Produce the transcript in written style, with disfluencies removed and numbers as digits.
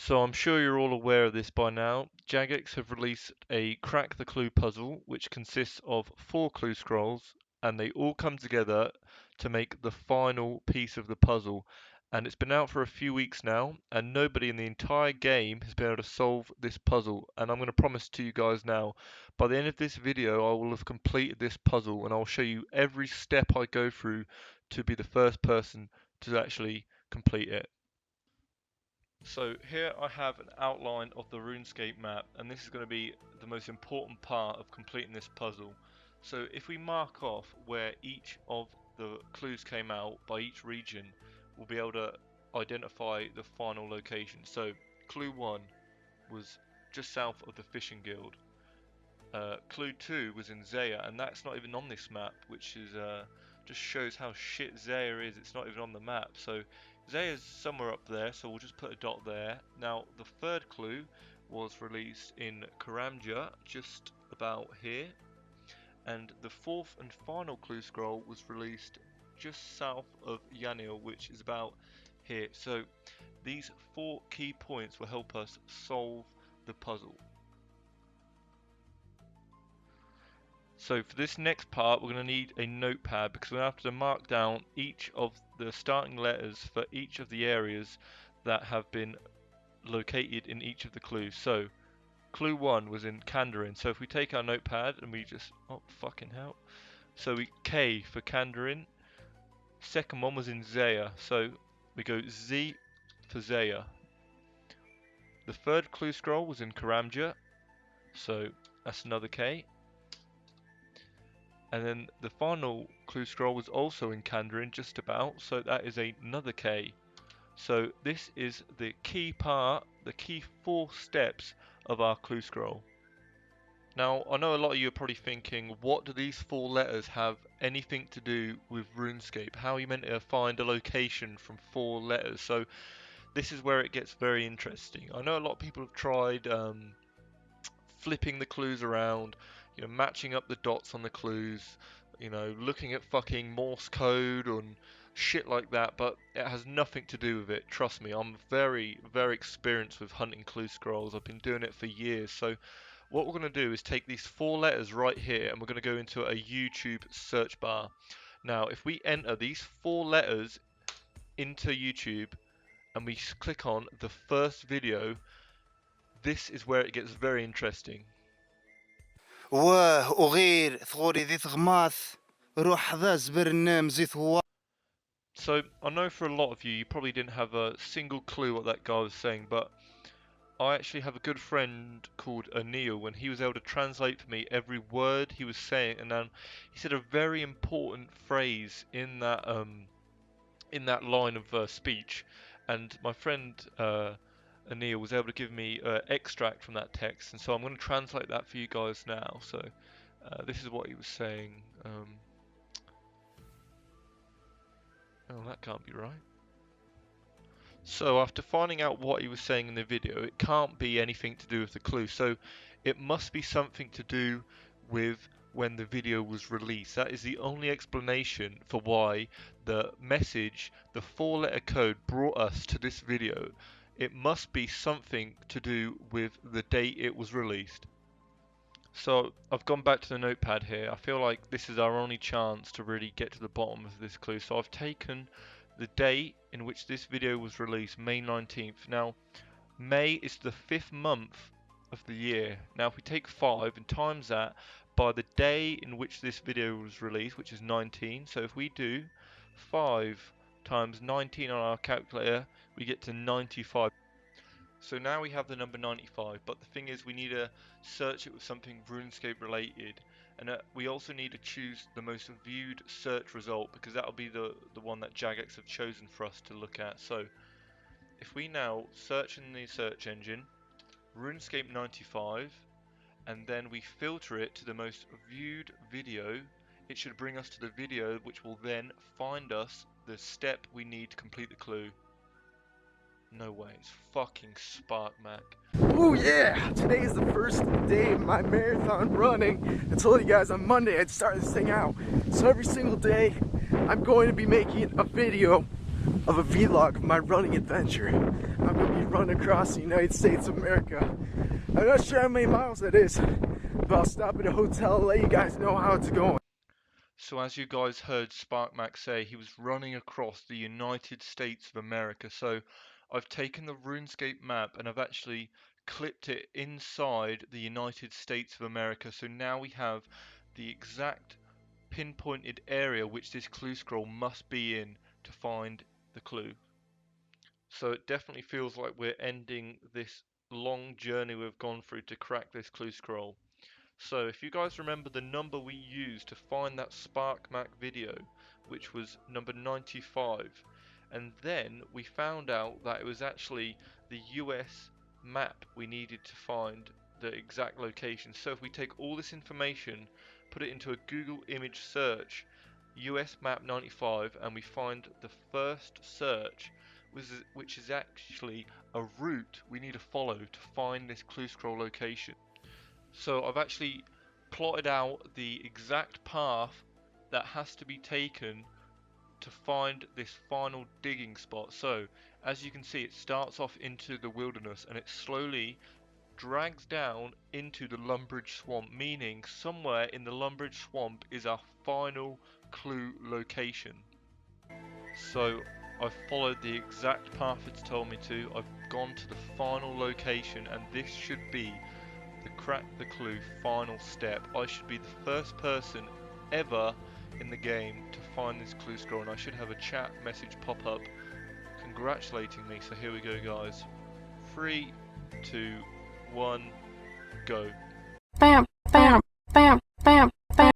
So I'm sure you're all aware of this by now. Jagex have released a Crack the Clue puzzle, which consists of 4 clue scrolls, and they all come together to make the final piece of the puzzle. And it's been out for a few weeks now, and nobody in the entire game has been able to solve this puzzle. And I'm going to promise to you guys now, by the end of this video, I will have completed this puzzle, and I'll show you every step I go through to be the first person to actually complete it. So here I have an outline of the RuneScape map, and this is going to be the most important part of completing this puzzle. So if we mark off where each of the clues came out by each region, we'll be able to identify the final location. So clue 1 was just south of the Fishing Guild. Clue 2 was in Zaya, and that's not even on this map, which is just shows how shit Zaya is. It's not even on the map. So Zaya's somewhere up there, so we'll just put a dot there. Now the third clue was released in Karamja, just about here, and the fourth and final clue scroll was released just south of Yanil, which is about here. So these 4 key points will help us solve the puzzle. So for this next part, we're going to need a notepad because we're going to have to mark down each of the starting letters for each of the areas that have been located in each of the clues. So clue 1 was in Kandarin. So if we take our notepad and we just, oh fucking hell. So we K for Kandarin. Second one was in Zaya. So we go Z for Zaya. The third clue scroll was in Karamja. So that's another K. And then the final clue scroll was also in Kandarin, just about, so that is another K. So this is the key part, the key 4 steps of our clue scroll. Now, I know a lot of you are probably thinking, what do these 4 letters have anything to do with RuneScape? How are you meant to find a location from 4 letters? So this is where it gets very interesting. I know a lot of people have tried flipping the clues around, you know, matching up the dots on the clues, you know, looking at fucking Morse code and shit like that, but it has nothing to do with it. Trust me, I'm very, very experienced with hunting clue scrolls. I've been doing it for years. So what we're going to do is take these 4 letters right here and we're going to go into a YouTube search bar. Now, if we enter these 4 letters into YouTube and we click on the first video, this is where it gets very interesting. وغير ثغوري ذي ثغماث روح ذا زبرنام زيت هو. So I know for a lot of you, you probably didn't have a single clue what that guy was saying, but I actually have a good friend called Anil, and he was able to translate for me every word he was saying, and then he said a very important phrase in that line of speech, and my friend Anil was able to give me an extract from that text, and so I'm going to translate that for you guys now. So this is what he was saying. Oh, that can't be right. So after finding out what he was saying in the video, it can't be anything to do with the clue. So it must be something to do with when the video was released. That is the only explanation for why the message, the 4-letter code, brought us to this video. It must be something to do with the date it was released. So I've gone back to the notepad here. I feel like this is our only chance to really get to the bottom of this clue. So I've taken the date in which this video was released, May 19th. Now, May is the 5th month of the year. Now, if we take 5 and times that by the day in which this video was released, which is 19. So if we do 5 times 19 on our calculator, we get to 95. So now we have the number 95, but the thing is we need to search it with something RuneScape related, and we also need to choose the most viewed search result, because that'll be the one that Jagex have chosen for us to look at. So if we now search in the search engine RuneScape 95 and then we filter it to the most viewed video, it should bring us to the video which will then find us the step we need to complete the clue. No way, it's fucking Spark Mac. Oh yeah! Today is the first day of my marathon running. I told you guys on Monday I'd start this thing out. So every single day I'm going to be making a video of a vlog of my running adventure. I'm gonna be running across the United States of America. I'm not sure how many miles that is, but I'll stop at a hotel and let you guys know how it's going. So as you guys heard SparkMax say, he was running across the United States of America. So I've taken the RuneScape map and I've actually clipped it inside the United States of America. So now we have the exact pinpointed area which this clue scroll must be in to find the clue. So it definitely feels like we're ending this long journey we've gone through to crack this clue scroll. So if you guys remember the number we used to find that SparkMac video, which was number 95, and then we found out that it was actually the US map we needed to find the exact location. So if we take all this information, put it into a Google image search, US map 95, and we find the first search, which is actually a route we need to follow to find this clue scroll location. So I've actually plotted out the exact path that has to be taken to find this final digging spot. So as you can see, it starts off into the wilderness and it slowly drags down into the Lumbridge Swamp, meaning somewhere in the Lumbridge Swamp is our final clue location. So I've followed the exact path it's told me to. I've gone to the final location and this should be the crack the clue final step. I should be the first person ever in the game to find this clue scroll, and I should have a chat message pop up congratulating me. So here we go, guys. 3, 2, 1, go. Bam, bam.